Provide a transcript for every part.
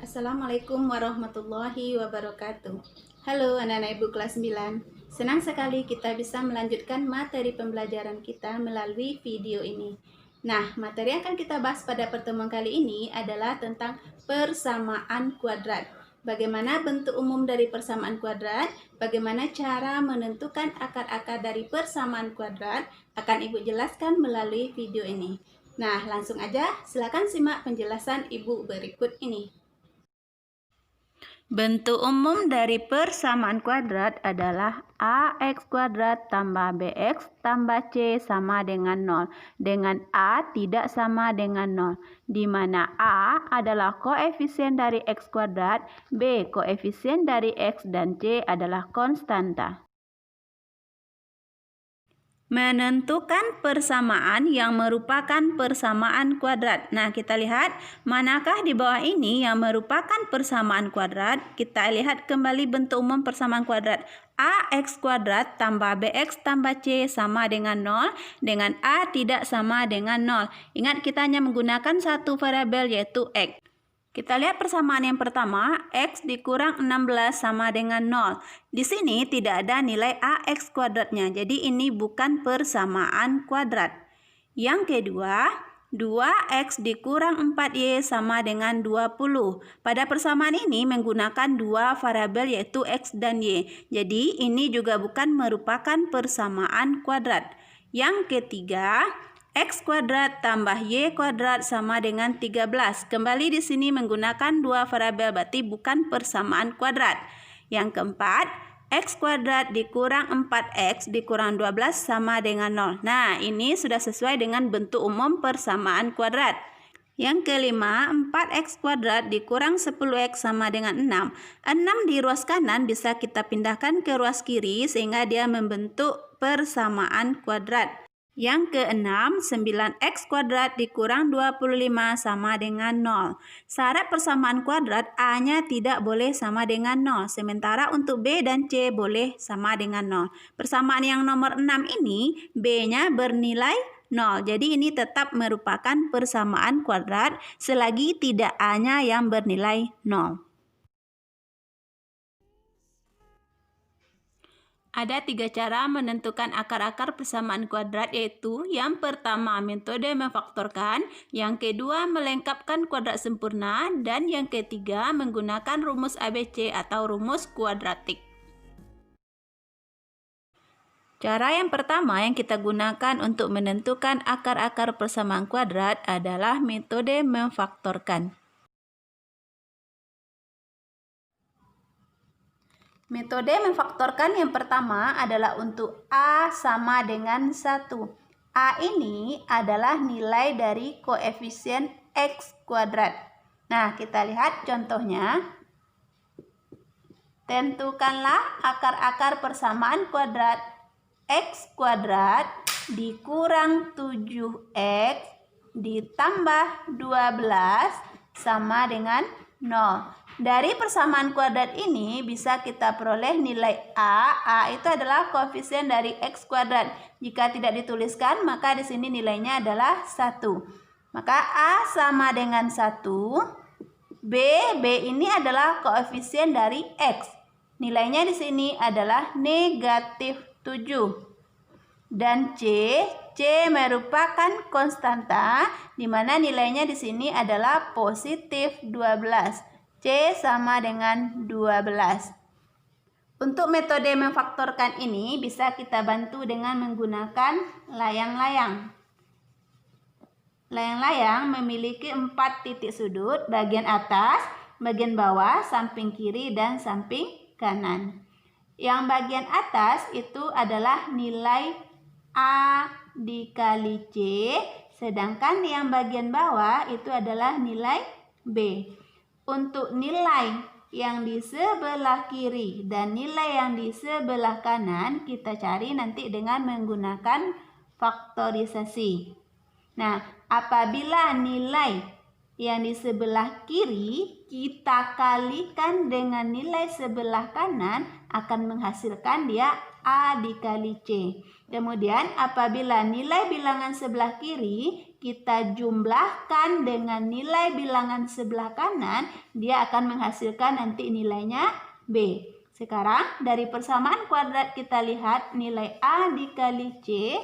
Assalamualaikum warahmatullahi wabarakatuh. Halo anak-anak ibu kelas 9. Senang sekali kita bisa melanjutkan materi pembelajaran kita melalui video ini. Nah, materi yang akan kita bahas pada pertemuan kali ini adalah tentang persamaan kuadrat. Bagaimana bentuk umum dari persamaan kuadrat, bagaimana cara menentukan akar-akar dari persamaan kuadrat, akan ibu jelaskan melalui video ini. Nah, langsung aja silakan simak penjelasan ibu berikut ini. Bentuk umum dari persamaan kuadrat adalah ax kuadrat tambah bx tambah c sama dengan 0, dengan a tidak sama dengan 0, di mana a adalah koefisien dari x kuadrat, b koefisien dari x, dan c adalah konstanta. Menentukan persamaan yang merupakan persamaan kuadrat. Nah, kita lihat manakah di bawah ini yang merupakan persamaan kuadrat. Kita lihat kembali bentuk umum persamaan kuadrat. Ax kuadrat tambah bx tambah c sama dengan 0, dengan a tidak sama dengan 0. Ingat, kita hanya menggunakan satu variabel yaitu x. Kita lihat persamaan yang pertama, x dikurang 16 sama dengan 0. Di sini tidak ada nilai ax kuadratnya, jadi ini bukan persamaan kuadrat. Yang kedua, 2x dikurang 4y sama dengan 20. Pada persamaan ini menggunakan dua variabel yaitu x dan y. Jadi ini juga bukan merupakan persamaan kuadrat. Yang ketiga, x kuadrat tambah y kuadrat sama dengan 13. Kembali di sini menggunakan dua variabel, berarti bukan persamaan kuadrat. Yang keempat, x kuadrat dikurang 4x dikurang 12 sama dengan 0. Nah, ini sudah sesuai dengan bentuk umum persamaan kuadrat. Yang kelima, 4x kuadrat dikurang 10x sama dengan 6. 6 di ruas kanan bisa kita pindahkan ke ruas kiri sehingga dia membentuk persamaan kuadrat. Yang keenam, 9x kuadrat dikurang 25 sama dengan 0. Syarat persamaan kuadrat A-nya tidak boleh sama dengan 0. Sementara untuk B dan C boleh sama dengan 0. Persamaan yang nomor 6 ini, B-nya bernilai 0. Jadi ini tetap merupakan persamaan kuadrat selagi tidak A-nya yang bernilai 0. Ada tiga cara menentukan akar-akar persamaan kuadrat, yaitu yang pertama metode memfaktorkan, yang kedua melengkapkan kuadrat sempurna, dan yang ketiga menggunakan rumus ABC atau rumus kuadratik. Cara yang pertama yang kita gunakan untuk menentukan akar-akar persamaan kuadrat adalah metode memfaktorkan. Metode memfaktorkan yang pertama adalah untuk A sama dengan 1. A ini adalah nilai dari koefisien X kuadrat. Nah, kita lihat contohnya. Tentukanlah akar-akar persamaan kuadrat X kuadrat dikurang 7X ditambah 12 sama dengan 0. Dari persamaan kuadrat ini bisa kita peroleh nilai A. A itu adalah koefisien dari X kuadrat. Jika tidak dituliskan, maka di sini nilainya adalah 1. Maka A sama dengan 1. B ini adalah koefisien dari X. Nilainya di sini adalah negatif 7. Dan C merupakan konstanta, di mana nilainya di sini adalah positif 12. C sama dengan 12. Untuk metode memfaktorkan ini bisa kita bantu dengan menggunakan layang-layang. Layang-layang memiliki 4 titik sudut, bagian atas, bagian bawah, samping kiri, dan samping kanan. Yang bagian atas itu adalah nilai A dikali C, sedangkan yang bagian bawah itu adalah nilai B. Untuk nilai yang di sebelah kiri dan nilai yang di sebelah kanan kita cari nanti dengan menggunakan faktorisasi. Nah, apabila nilai yang di sebelah kiri kita kalikan dengan nilai sebelah kanan akan menghasilkan dia A dikali C. Kemudian apabila nilai bilangan sebelah kiri kita jumlahkan dengan nilai bilangan sebelah kanan, dia akan menghasilkan nanti nilainya B. Sekarang dari persamaan kuadrat kita lihat nilai A dikali C.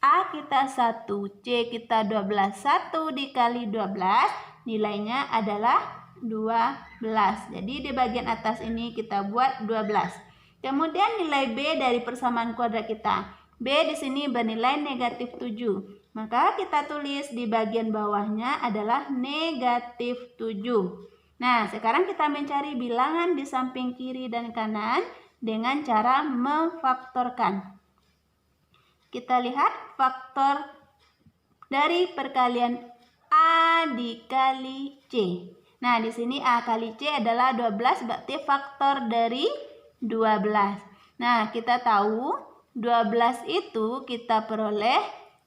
A kita 1, C kita 12. 1 dikali 12 nilainya adalah 12. Jadi di bagian atas ini kita buat 12. Kemudian nilai B dari persamaan kuadrat kita. B di sini bernilai negatif 7. Maka kita tulis di bagian bawahnya adalah negatif 7. Nah, sekarang kita mencari bilangan di samping kiri dan kanan dengan cara memfaktorkan. Kita lihat faktor dari perkalian A dikali C. Nah, di sini A kali C adalah 12, berarti faktor dari 12. Nah, kita tahu 12 itu kita peroleh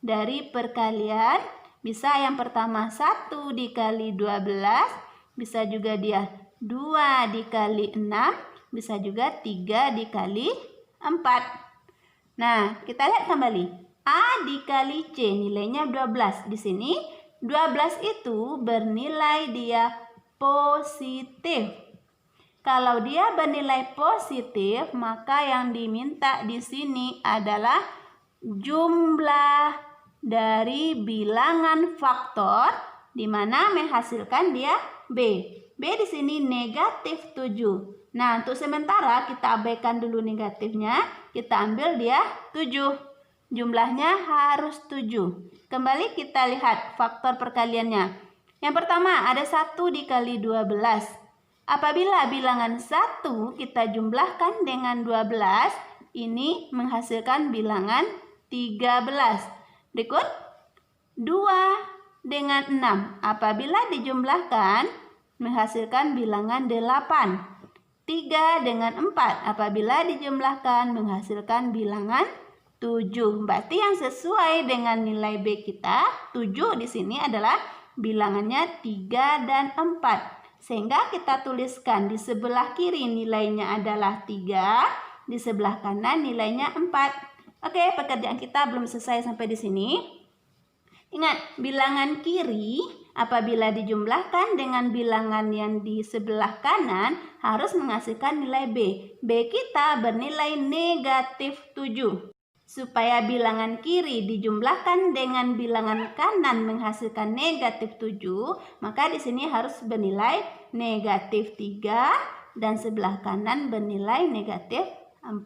dari perkalian, bisa yang pertama 1 dikali 12, bisa juga dia 2 dikali 6, bisa juga 3 dikali 4. Nah, kita lihat kembali. A dikali C nilainya 12. Di sini 12 itu bernilai dia positif. Kalau dia bernilai positif, maka yang diminta di sini adalah jumlah dari bilangan faktor di mana menghasilkan dia B. B di sini negatif 7. Nah, untuk sementara kita abaikan dulu negatifnya, kita ambil dia 7. Jumlahnya harus 7. Kembali kita lihat faktor perkaliannya. Yang pertama ada 1 dikali 12. Apabila bilangan 1 kita jumlahkan dengan 12, ini menghasilkan bilangan 13. Berikut 2 dengan 6. Apabila dijumlahkan menghasilkan bilangan 8. 3 dengan 4. Apabila dijumlahkan menghasilkan bilangan 7. Berarti yang sesuai dengan nilai B kita, 7 di sini adalah bilangannya 3 dan 4. Sehingga kita tuliskan di sebelah kiri nilainya adalah 3, di sebelah kanan nilainya 4. Oke, pekerjaan kita belum selesai sampai di sini. Ingat, bilangan kiri apabila dijumlahkan dengan bilangan yang di sebelah kanan harus menghasilkan nilai B. B kita bernilai negatif 7. Supaya bilangan kiri dijumlahkan dengan bilangan kanan menghasilkan negatif 7, maka di sini harus bernilai negatif 3 dan sebelah kanan bernilai negatif 4.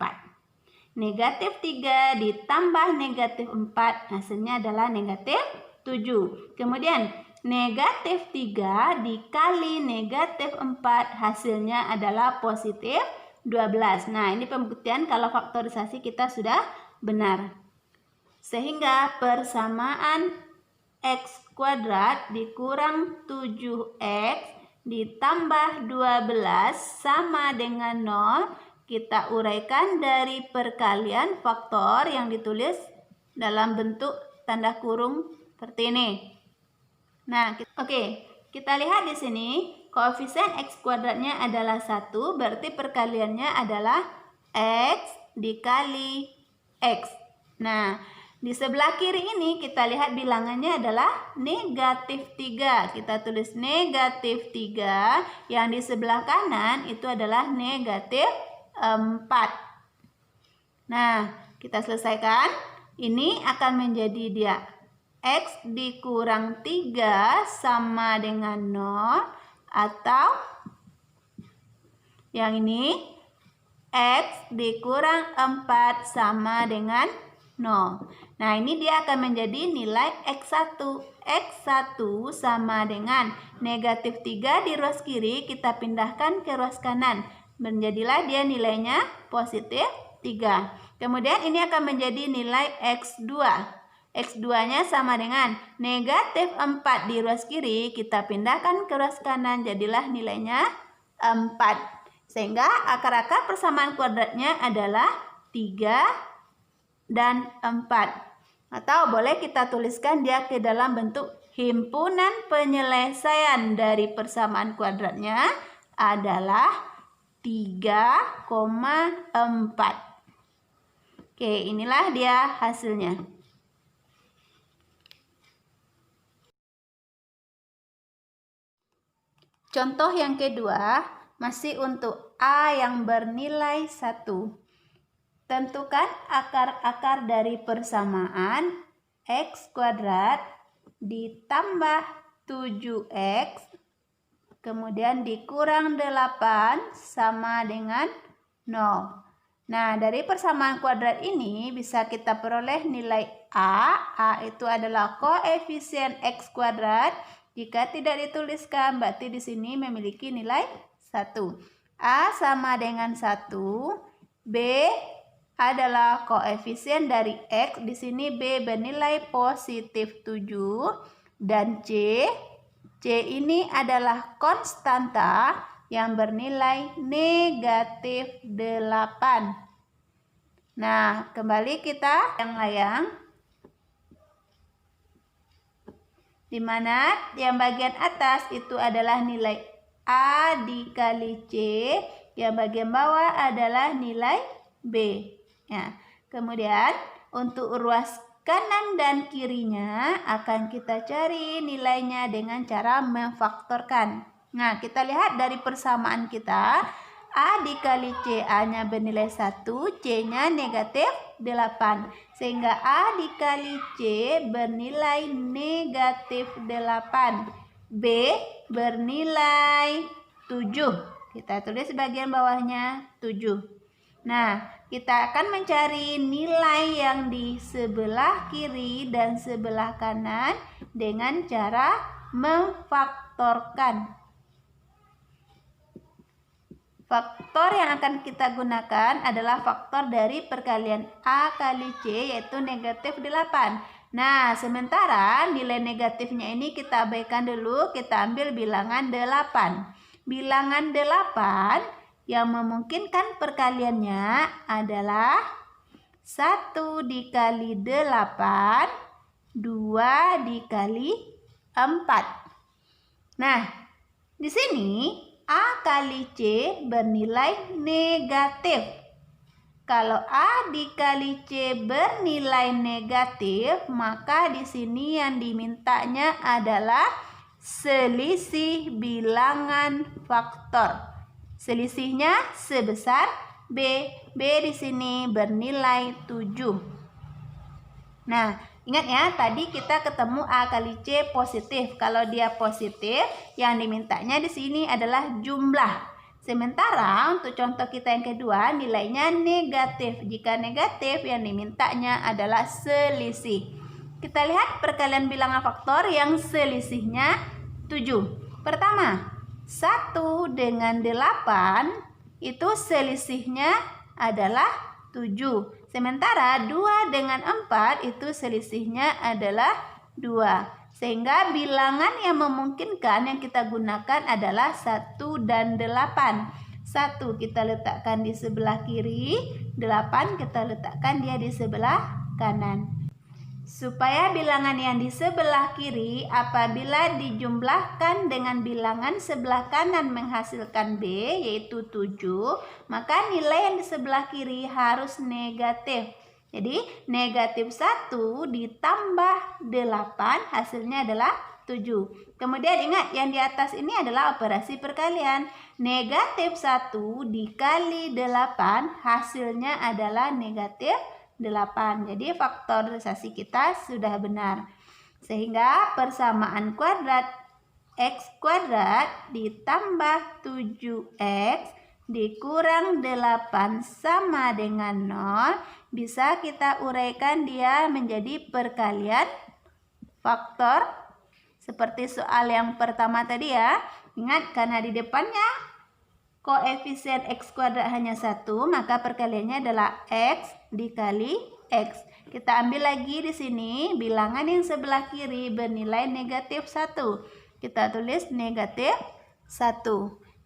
Negatif 3 ditambah negatif 4 hasilnya adalah negatif 7. Kemudian negatif 3 dikali negatif 4 hasilnya adalah positif 12. Nah, ini pembuktian kalau faktorisasi kita sudah benar. Sehingga persamaan X kuadrat dikurang 7X ditambah 12 sama dengan 0. Kita uraikan dari perkalian faktor yang ditulis dalam bentuk tanda kurung seperti ini. Nah, kita lihat di sini koefisien X kuadratnya adalah 1, berarti perkaliannya adalah X dikali X. Nah, di sebelah kiri ini kita lihat bilangannya adalah negatif 3. Kita tulis negatif 3, yang di sebelah kanan itu adalah negatif 4. Nah, kita selesaikan. Ini akan menjadi dia X dikurang 3 sama dengan 0. Atau yang ini X dikurang 4 sama dengan 0. Nah, ini dia akan menjadi nilai X1. X1 sama dengan negatif 3 di ruas kiri kita pindahkan ke ruas kanan. Menjadilah dia nilainya positif 3. Kemudian ini akan menjadi nilai X2. X2-nya sama dengan negatif 4 di ruas kiri, kita pindahkan ke ruas kanan, jadilah nilainya 4. Sehingga akar-akar persamaan kuadratnya adalah 3 dan 4. Atau boleh kita tuliskan dia ke dalam bentuk himpunan penyelesaian dari persamaan kuadratnya adalah 3,4. Oke, inilah dia hasilnya. Contoh yang kedua, masih untuk A yang bernilai 1. Tentukan akar-akar dari persamaan X kuadrat ditambah 7X, kemudian dikurang 8 sama dengan 0. Nah, dari persamaan kuadrat ini bisa kita peroleh nilai A. A itu adalah koefisien X kuadrat. Jika tidak dituliskan, berarti di sini memiliki nilai 1. A sama dengan 1. B adalah koefisien dari X. Di sini B bernilai positif 7. Dan C ini adalah konstanta yang bernilai negatif 8. Nah, kembali kita layang-layang. Di mana yang bagian atas itu adalah nilai A dikali C, yang bagian bawah adalah nilai B. Ya. Kemudian untuk ruas kanan dan kirinya akan kita cari nilainya dengan cara memfaktorkan. Nah, kita lihat dari persamaan kita, A dikali C, A-nya bernilai 1, C-nya negatif 8. Sehingga A dikali C bernilai negatif 8. B bernilai 7. Kita tulis bagian bawahnya 7. Nah, kita akan mencari nilai yang di sebelah kiri dan sebelah kanan dengan cara memfaktorkan. Faktor yang akan kita gunakan adalah faktor dari perkalian A kali C, yaitu negatif 8. Nah, sementara nilai negatifnya ini kita abaikan dulu, kita ambil bilangan 8. Bilangan 8 yang memungkinkan perkaliannya adalah 1 dikali 8, 2 dikali 4. Nah, di sini A kali C bernilai negatif. Kalau A dikali C bernilai negatif, maka di sini yang dimintanya adalah selisih bilangan faktor. Selisihnya sebesar B. B di sini bernilai 7. Nah, ingat ya, tadi kita ketemu A kali C positif. Kalau dia positif, yang dimintanya di sini adalah jumlah. Sementara untuk contoh kita yang kedua, nilainya negatif. Jika negatif, yang dimintanya adalah selisih. Kita lihat perkalian bilangan faktor yang selisihnya 7. Pertama, 1 dengan 8 itu selisihnya adalah 7. Sementara 2 dengan 4 itu selisihnya adalah 2. Sehingga bilangan yang memungkinkan yang kita gunakan adalah 1 dan 8. 1 kita letakkan di sebelah kiri, 8 kita letakkan dia di sebelah kanan. Supaya bilangan yang di sebelah kiri apabila dijumlahkan dengan bilangan sebelah kanan menghasilkan B, yaitu 7, maka nilai yang di sebelah kiri harus negatif. Jadi negatif 1 ditambah 8 hasilnya adalah 7. Kemudian ingat yang di atas ini adalah operasi perkalian. Negatif 1 dikali 8 hasilnya adalah negatif 8. Jadi faktorisasi kita sudah benar. Sehingga persamaan kuadrat X kuadrat ditambah 7X dikurang 8 sama dengan 0. Bisa kita uraikan dia menjadi perkalian faktor. Seperti soal yang pertama tadi ya. Ingat karena di depannya koefisien X kuadrat hanya 1, maka perkaliannya adalah X dikali X. Kita ambil lagi di sini bilangan yang sebelah kiri bernilai negatif 1. Kita tulis negatif 1.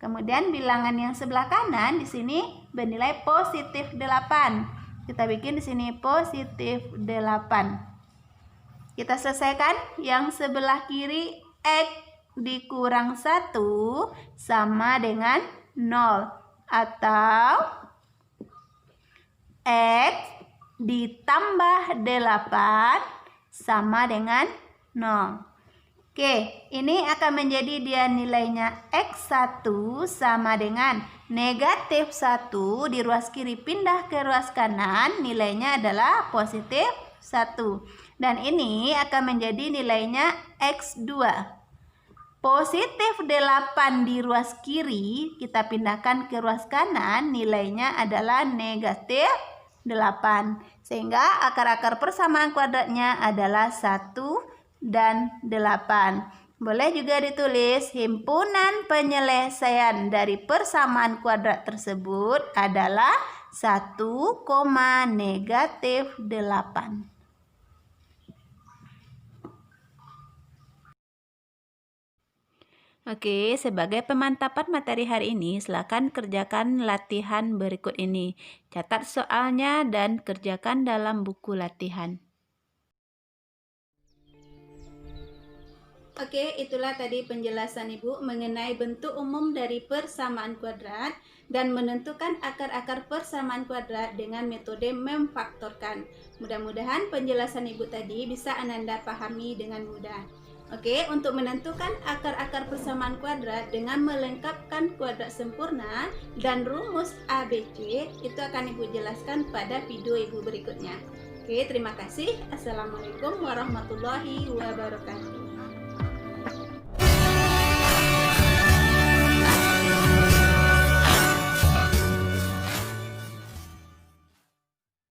Kemudian bilangan yang sebelah kanan di sini bernilai positif 8. Kita bikin di sini positif 8. Kita selesaikan yang sebelah kiri, X dikurang 1 sama dengan 0 atau X ditambah 8 sama dengan 0. Oke, ini akan menjadi dia nilainya X1 sama dengan negatif 1 di ruas kiri pindah ke ruas kanan, nilainya adalah positif 1. Dan ini akan menjadi nilainya X2. Positif 8 di ruas kiri, kita pindahkan ke ruas kanan, nilainya adalah negatif 8. Sehingga akar-akar persamaan kuadratnya adalah 1 dan 8. Boleh juga ditulis himpunan penyelesaian dari persamaan kuadrat tersebut adalah 1, negatif 8. Oke, sebagai pemantapan materi hari ini, silakan kerjakan latihan berikut ini. Catat soalnya dan kerjakan dalam buku latihan. Oke, itulah tadi penjelasan Ibu mengenai bentuk umum dari persamaan kuadrat dan menentukan akar-akar persamaan kuadrat dengan metode memfaktorkan. Mudah-mudahan penjelasan Ibu tadi bisa Ananda pahami dengan mudah. Oke, untuk menentukan akar-akar persamaan kuadrat dengan melengkapkan kuadrat sempurna dan rumus ABC, itu akan Ibu jelaskan pada video Ibu berikutnya. Oke, terima kasih. Assalamualaikum warahmatullahi wabarakatuh.